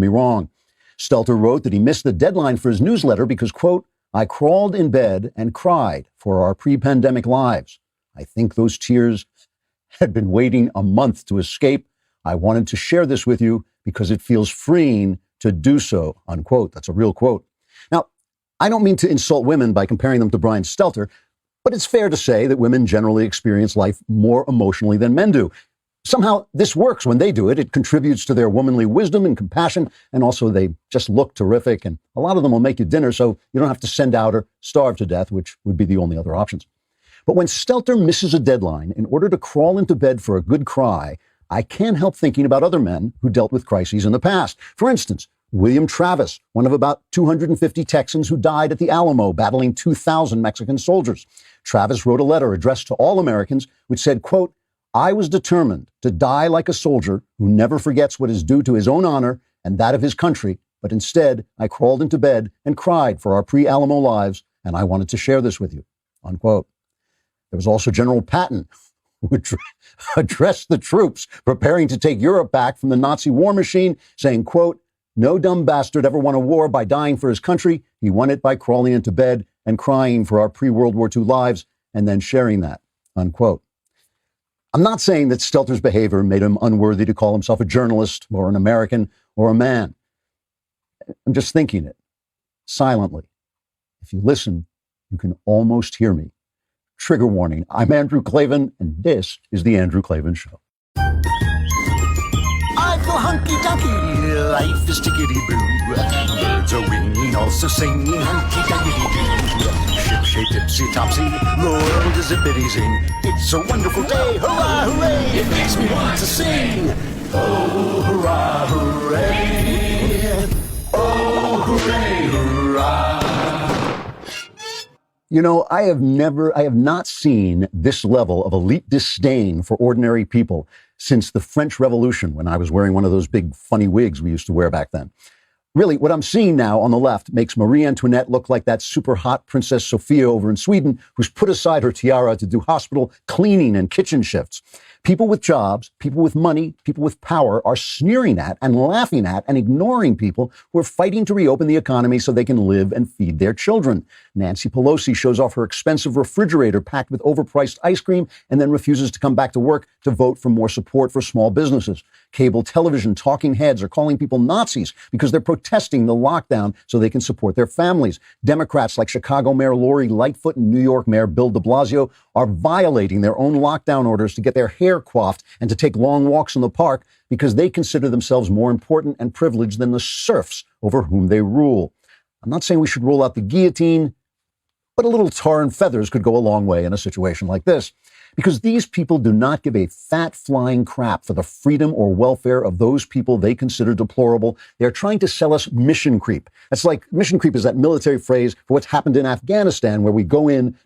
me wrong. Stelter wrote that he missed the deadline for his newsletter because, quote, I crawled in bed and cried for our pre-pandemic lives. I think those tears had been waiting a month to escape. I wanted to share this with you because it feels freeing to do so, unquote. That's a real quote. Now, I don't mean to insult women by comparing them to Brian Stelter, but it's fair to say that women generally experience life more emotionally than men do. Somehow this works when they do it. It contributes to their womanly wisdom and compassion, and also they just look terrific, and a lot of them will make you dinner so you don't have to send out or starve to death, which would be the only other options. But when Stelter misses a deadline in order to crawl into bed for a good cry, I can't help thinking about other men who dealt with crises in the past. For instance, William Travis, one of about 250 Texans who died at the Alamo battling 2,000 Mexican soldiers. Travis wrote a letter addressed to all Americans which said, quote, I was determined to die like a soldier who never forgets what is due to his own honor and that of his country, but instead I crawled into bed and cried for our pre-Alamo lives, and I wanted to share this with you, unquote. There was also General Patton, who addressed the troops preparing to take Europe back from the Nazi war machine, saying, quote, no dumb bastard ever won a war by dying for his country. He won it by crawling into bed and crying for our pre-World War II lives and then sharing that, unquote. I'm not saying that Stelter's behavior made him unworthy to call himself a journalist or an American or a man. I'm just thinking it silently. If you listen, you can almost hear me. Trigger warning. I'm Andrew Klavan, and this is The Andrew Klavan Show. I feel hunky-dunky, life is tickety-boo. Birds are winging, also singing hunky-dunky-doo. Ship-shape, tipsy-topsy, the world is a biddy-zing. It's a wonderful day, hurrah, hooray! It makes me want to sing. Oh, hurrah, hooray! Oh, hooray, hurrah! You know, I have not seen this level of elite disdain for ordinary people since the French Revolution, when I was wearing one of those big funny wigs we used to wear back then. Really, what I'm seeing now on the left makes Marie Antoinette look like that super hot Princess Sophia over in Sweden, who's put aside her tiara to do hospital cleaning and kitchen shifts. People with jobs, people with money, people with power are sneering at and laughing at and ignoring people who are fighting to reopen the economy so they can live and feed their children. Nancy Pelosi shows off her expensive refrigerator packed with overpriced ice cream and then refuses to come back to work to vote for more support for small businesses. Cable television talking heads are calling people Nazis because they're protesting the lockdown so they can support their families. Democrats like Chicago Mayor Lori Lightfoot and New York Mayor Bill de Blasio are violating their own lockdown orders to get their hair coiffed and to take long walks in the park because they consider themselves more important and privileged than the serfs over whom they rule. I'm not saying we should roll out the guillotine, but a little tar and feathers could go a long way in a situation like this. Because these people do not give a fat flying crap for the freedom or welfare of those people they consider deplorable. They're trying to sell us mission creep. That's like mission creep is that military phrase for what's happened in Afghanistan, where we go in to